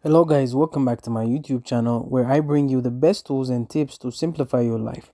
Hello guys, welcome back to my YouTube channel where I bring you the best tools and tips to simplify your life.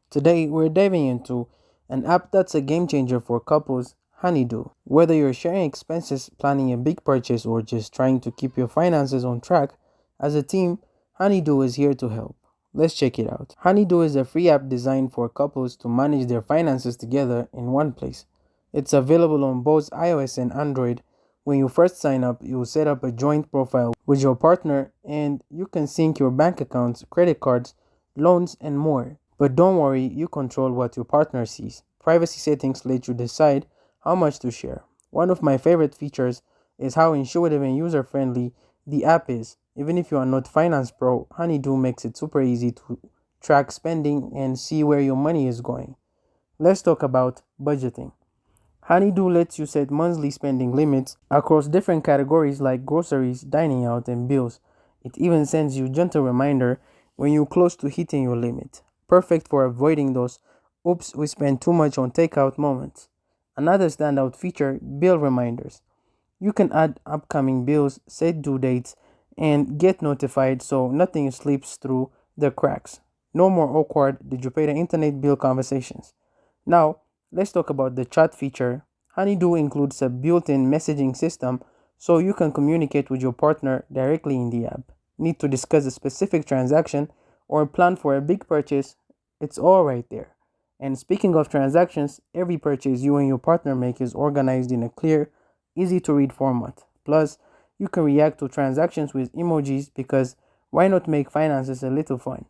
Today we're diving into an app that's a game changer for couples, Honeydue. Whether you're sharing expenses, planning a big purchase, or just trying to keep your finances on track, as a team, Honeydue is here to help. Let's check it out. Honeydue is a free app designed for couples to manage their finances together in one place. It's available on both iOS and Android. When you first sign up, you'll set up a joint profile with your partner and you can sync your bank accounts, credit cards, loans, and more. But don't worry, you control what your partner sees. Privacy settings let you decide how much to share. One of my favorite features is how intuitive and user friendly the app is. Even if you are not finance pro, Honeydew makes it super easy to track spending and see where your money is going. Let's talk about budgeting. Honeydew lets you set monthly spending limits across different categories like groceries, dining out, and bills. It even sends you gentle reminder when you're close to hitting your limit. Perfect for avoiding those oops, we spent too much on takeout moments. Another standout feature, bill reminders. You can add upcoming bills, set due dates, and get notified so nothing slips through the cracks. No more awkward did you pay the internet bill conversations. Now, let's talk about the chat feature. Honeydew includes a built-in messaging system so you can communicate with your partner directly in the app. Need to discuss a specific transaction or plan for a big purchase? It's all right there. And speaking of transactions, every purchase you and your partner make is organized in a clear, easy to read format. Plus, you can react to transactions with emojis because why not make finances a little fun?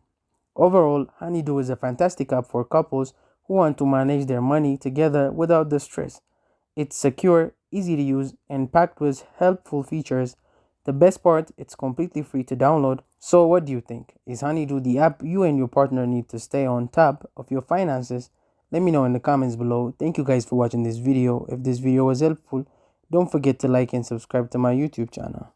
Overall, Honeydew is a fantastic app for couples who want to manage their money together without the stress. It's secure, easy to use, and packed with helpful features. The best part, it's completely free to download. So what do you think? Is Honeydew the app you and your partner need to stay on top of your finances? Let me know in the comments below. Thank you guys for watching this video. If this video was helpful, don't forget to like and subscribe to my YouTube channel.